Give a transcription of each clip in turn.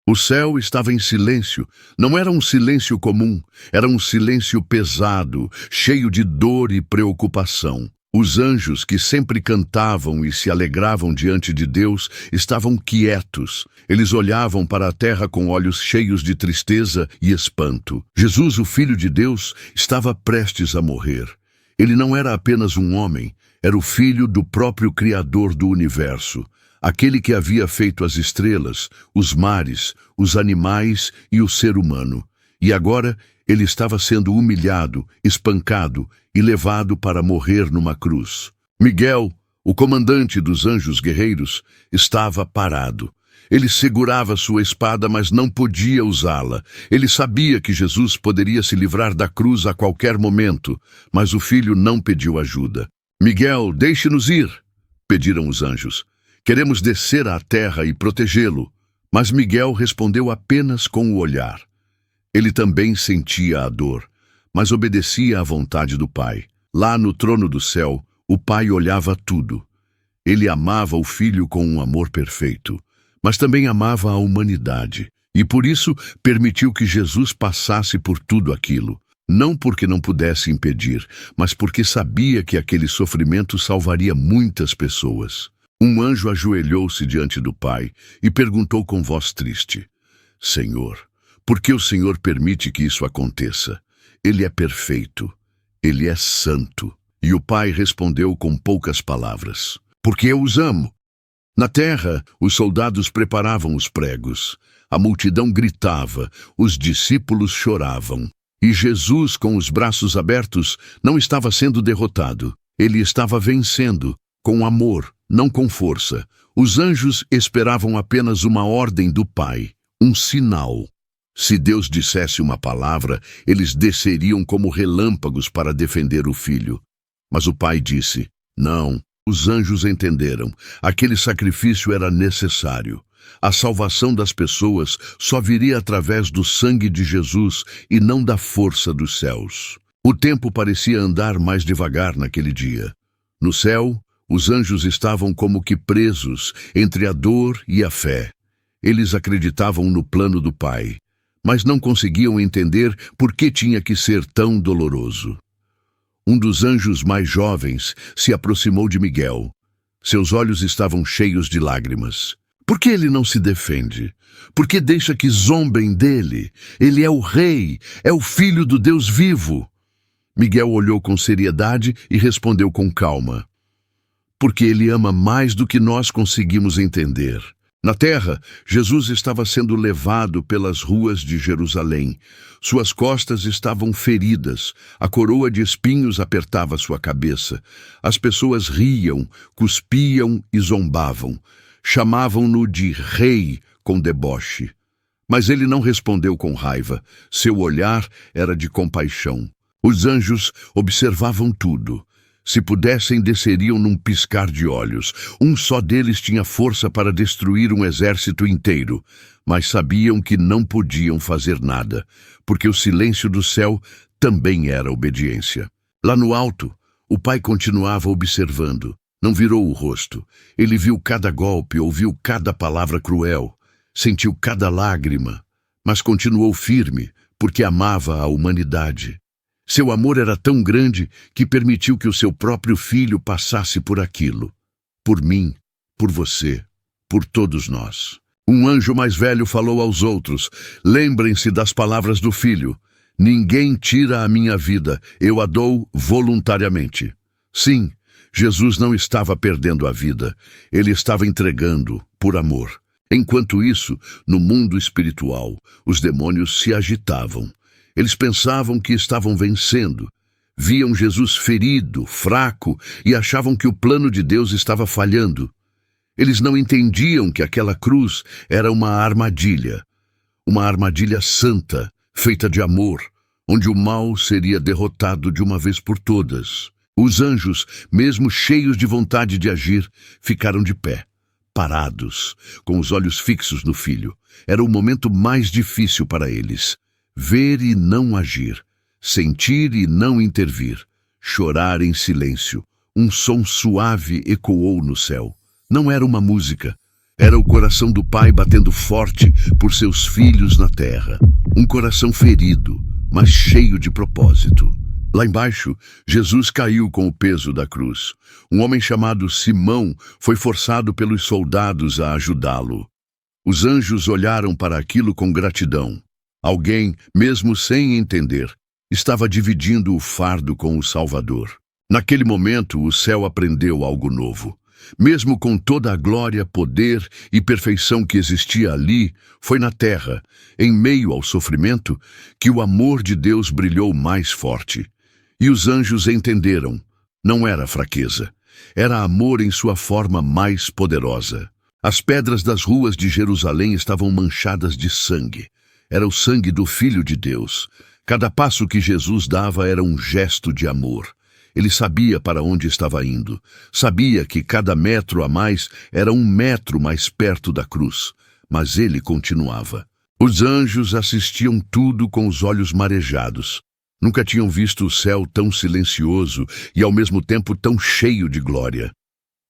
O céu estava em silêncio. Não era um silêncio comum, era um silêncio pesado, cheio de dor e preocupação. Os anjos, que sempre cantavam e se alegravam diante de Deus, estavam quietos. Eles olhavam para a terra com olhos cheios de tristeza e espanto. Jesus, o Filho de Deus, estava prestes a morrer. Ele não era apenas um homem, era o filho do próprio Criador do universo. Aquele que havia feito as estrelas, os mares, os animais e o ser humano. E agora ele estava sendo humilhado, espancado e levado para morrer numa cruz. Miguel, o comandante dos anjos guerreiros, estava parado. Ele segurava sua espada, mas não podia usá-la. Ele sabia que Jesus poderia se livrar da cruz a qualquer momento, mas o filho não pediu ajuda. Miguel, deixe-nos ir, pediram os anjos. Queremos descer à terra e protegê-lo. Mas Miguel respondeu apenas com o olhar. Ele também sentia a dor, mas obedecia à vontade do Pai. Lá no trono do céu, o Pai olhava tudo. Ele amava o Filho com um amor perfeito, mas também amava a humanidade. E por isso permitiu que Jesus passasse por tudo aquilo. Não porque não pudesse impedir, mas porque sabia que aquele sofrimento salvaria muitas pessoas. Um anjo ajoelhou-se diante do Pai e perguntou com voz triste: Senhor, por que o Senhor permite que isso aconteça? Ele é perfeito, Ele é santo. E o Pai respondeu com poucas palavras: porque eu os amo. Na terra, os soldados preparavam os pregos, a multidão gritava, os discípulos choravam. E Jesus, com os braços abertos, não estava sendo derrotado. Ele estava vencendo, com amor, não com força. Os anjos esperavam apenas uma ordem do Pai, um sinal. Se Deus dissesse uma palavra, eles desceriam como relâmpagos para defender o Filho. Mas o Pai disse: não. Os anjos entenderam. Aquele sacrifício era necessário. A salvação das pessoas só viria através do sangue de Jesus e não da força dos céus. O tempo parecia andar mais devagar naquele dia. No céu, os anjos estavam como que presos entre a dor e a fé. Eles acreditavam no plano do Pai, mas não conseguiam entender por que tinha que ser tão doloroso. Um dos anjos mais jovens se aproximou de Miguel. Seus olhos estavam cheios de lágrimas. Por que ele não se defende? Por que deixa que zombem dele? Ele é o rei, é o filho do Deus vivo. Miguel olhou com seriedade e respondeu com calma: porque ele ama mais do que nós conseguimos entender. Na terra, Jesus estava sendo levado pelas ruas de Jerusalém. Suas costas estavam feridas, a coroa de espinhos apertava sua cabeça. As pessoas riam, cuspiam e zombavam. Chamavam-no de rei com deboche. Mas ele não respondeu com raiva. Seu olhar era de compaixão. Os anjos observavam tudo. Se pudessem, desceriam num piscar de olhos. Um só deles tinha força para destruir um exército inteiro, mas sabiam que não podiam fazer nada, porque o silêncio do céu também era obediência. Lá no alto, o Pai continuava observando. Não virou o rosto. Ele viu cada golpe, ouviu cada palavra cruel, sentiu cada lágrima, mas continuou firme, porque amava a humanidade. Seu amor era tão grande que permitiu que o seu próprio filho passasse por aquilo. Por mim, por você, por todos nós. Um anjo mais velho falou aos outros: lembrem-se das palavras do filho. Ninguém tira a minha vida, eu a dou voluntariamente. Sim, Jesus não estava perdendo a vida, ele estava entregando por amor. Enquanto isso, no mundo espiritual, os demônios se agitavam. Eles pensavam que estavam vencendo. Viam Jesus ferido, fraco, e achavam que o plano de Deus estava falhando. Eles não entendiam que aquela cruz era uma armadilha santa, feita de amor, onde o mal seria derrotado de uma vez por todas. Os anjos, mesmo cheios de vontade de agir, ficaram de pé, parados, com os olhos fixos no Filho. Era o momento mais difícil para eles. Ver e não agir, sentir e não intervir, chorar em silêncio. Um som suave ecoou no céu. Não era uma música, Era o coração do pai batendo forte por seus filhos na terra. Um coração ferido, mas cheio de propósito. Lá embaixo, Jesus caiu com o peso da cruz. Um homem chamado Simão foi forçado pelos soldados a ajudá-lo. Os anjos olharam para aquilo com gratidão. Alguém, mesmo sem entender, estava dividindo o fardo com o Salvador. Naquele momento, o céu aprendeu algo novo. Mesmo com toda a glória, poder e perfeição que existia ali, foi na terra, em meio ao sofrimento, que o amor de Deus brilhou mais forte. E os anjos entenderam. Não era fraqueza. Era amor em sua forma mais poderosa. As pedras das ruas de Jerusalém estavam manchadas de sangue. Era o sangue do Filho de Deus. Cada passo que Jesus dava era um gesto de amor. Ele sabia para onde estava indo. Sabia que cada metro a mais era um metro mais perto da cruz. Mas ele continuava. Os anjos assistiam tudo com os olhos marejados. Nunca tinham visto o céu tão silencioso e ao mesmo tempo tão cheio de glória.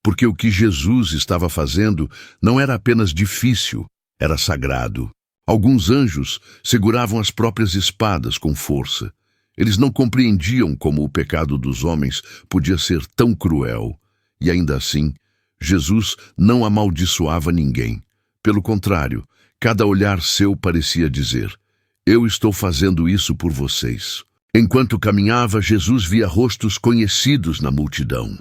Porque o que Jesus estava fazendo não era apenas difícil, era sagrado. Alguns anjos seguravam as próprias espadas com força. Eles não compreendiam como o pecado dos homens podia ser tão cruel. E ainda assim, Jesus não amaldiçoava ninguém. Pelo contrário, cada olhar seu parecia dizer: "Eu estou fazendo isso por vocês." Enquanto caminhava, Jesus via rostos conhecidos na multidão.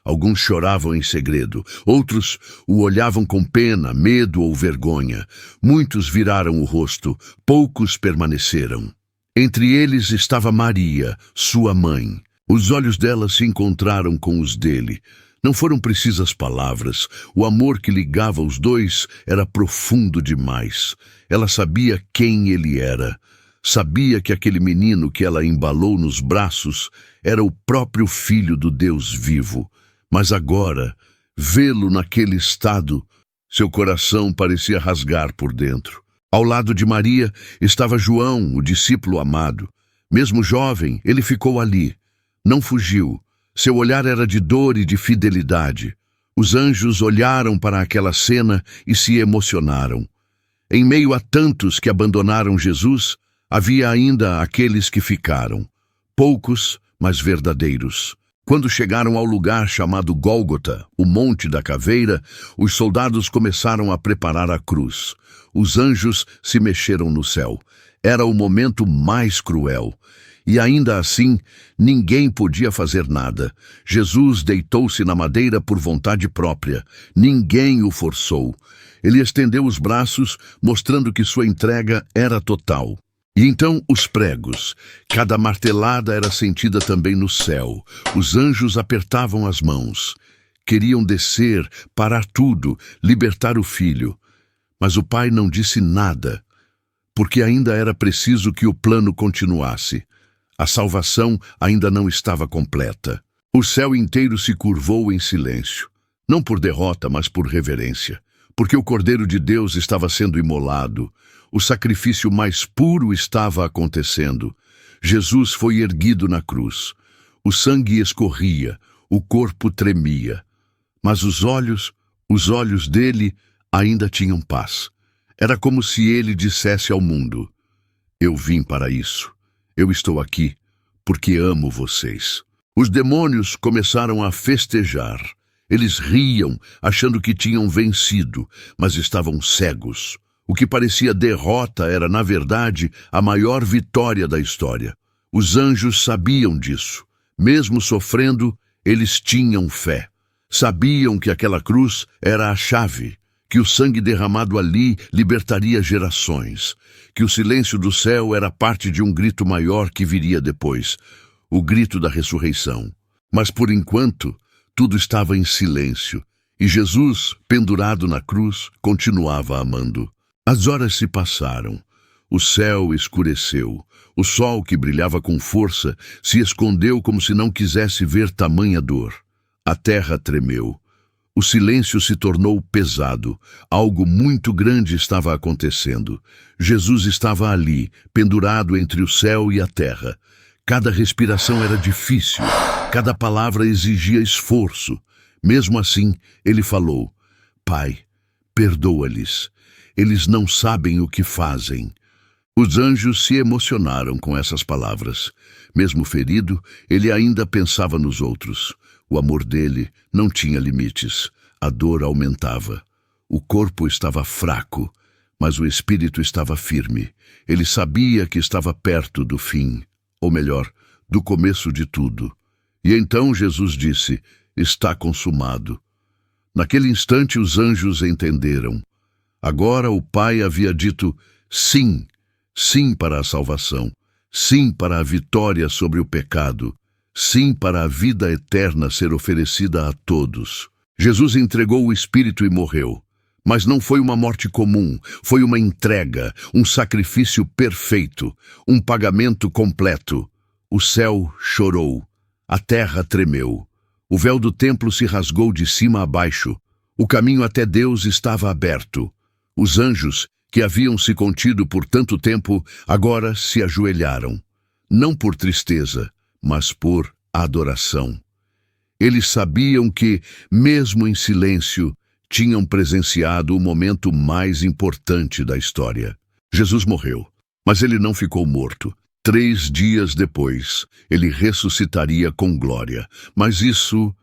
Alguns choravam em segredo, outros o olhavam com pena, medo ou vergonha. Muitos viraram o rosto, poucos permaneceram. Entre eles estava Maria, sua mãe. Os olhos dela se encontraram com os dele. Não foram precisas palavras. O amor que ligava os dois era profundo demais. Ela sabia quem ele era. Sabia que aquele menino que ela embalou nos braços era o próprio filho do Deus vivo. Mas agora, vê-lo naquele estado, seu coração parecia rasgar por dentro. Ao lado de Maria estava João, o discípulo amado. Mesmo jovem, ele ficou ali. Não fugiu. Seu olhar era de dor e de fidelidade. Os anjos olharam para aquela cena e se emocionaram. Em meio a tantos que abandonaram Jesus, havia ainda aqueles que ficaram. Poucos, mas verdadeiros. Quando chegaram ao lugar chamado Gólgota, o Monte da Caveira, os soldados começaram a preparar a cruz. Os anjos se mexeram no céu. Era o momento mais cruel. E ainda assim, ninguém podia fazer nada. Jesus deitou-se na madeira por vontade própria. Ninguém o forçou. Ele estendeu os braços, mostrando que sua entrega era total. E então os pregos. Cada martelada era sentida também no céu. Os anjos apertavam as mãos. Queriam descer, parar tudo, libertar o filho. Mas o pai não disse nada, porque ainda era preciso que o plano continuasse. A salvação ainda não estava completa. O céu inteiro se curvou em silêncio. Não por derrota, mas por reverência. Porque o Cordeiro de Deus estava sendo imolado. O sacrifício mais puro estava acontecendo. Jesus foi erguido na cruz. O sangue escorria, o corpo tremia. Mas os olhos dele ainda tinham paz. Era como se ele dissesse ao mundo: "Eu vim para isso. Eu estou aqui porque amo vocês." Os demônios começaram a festejar. Eles riam, achando que tinham vencido, mas estavam cegos. O que parecia derrota era, na verdade, a maior vitória da história. Os anjos sabiam disso. Mesmo sofrendo, eles tinham fé. Sabiam que aquela cruz era a chave, que o sangue derramado ali libertaria gerações, que o silêncio do céu era parte de um grito maior que viria depois, o grito da ressurreição. Mas, por enquanto, tudo estava em silêncio, e Jesus, pendurado na cruz, continuava amando. As horas se passaram. O céu escureceu. O sol, que brilhava com força, se escondeu como se não quisesse ver tamanha dor. A terra tremeu. O silêncio se tornou pesado. Algo muito grande estava acontecendo. Jesus estava ali, pendurado entre o céu e a terra. Cada respiração era difícil. Cada palavra exigia esforço. Mesmo assim, ele falou: "Pai, perdoa-lhes. Eles não sabem o que fazem. Os anjos se emocionaram com essas palavras. Mesmo ferido, ele ainda pensava nos outros. O amor dele não tinha limites. A dor aumentava. O corpo estava fraco, mas o espírito estava firme. Ele sabia que estava perto do fim, ou melhor, do começo de tudo. E então Jesus disse: está consumado. Naquele instante os anjos entenderam. Agora o Pai havia dito sim, sim para a salvação, sim para a vitória sobre o pecado, sim para a vida eterna ser oferecida a todos. Jesus entregou o Espírito e morreu. Mas não foi uma morte comum, foi uma entrega, um sacrifício perfeito, um pagamento completo. O céu chorou, a terra tremeu. O véu do templo se rasgou de cima a baixo. O caminho até Deus estava aberto. Os anjos, que haviam se contido por tanto tempo, agora se ajoelharam. Não por tristeza, mas por adoração. Eles sabiam que, mesmo em silêncio, tinham presenciado o momento mais importante da história. Jesus morreu, mas ele não ficou morto. 3 dias depois, ele ressuscitaria com glória. Mas isso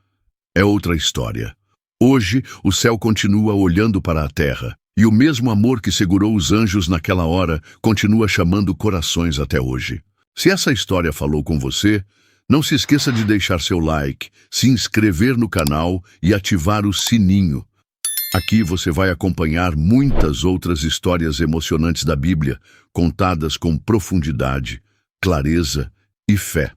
é outra história. Hoje, o céu continua olhando para a terra, e o mesmo amor que segurou os anjos naquela hora continua chamando corações até hoje. Se essa história falou com você, não se esqueça de deixar seu like, se inscrever no canal e ativar o sininho. Aqui você vai acompanhar muitas outras histórias emocionantes da Bíblia, contadas com profundidade, clareza e fé.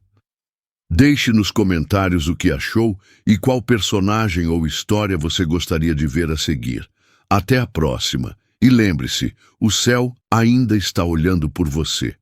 Deixe nos comentários o que achou e qual personagem ou história você gostaria de ver a seguir. Até a próxima. E lembre-se, o céu ainda está olhando por você.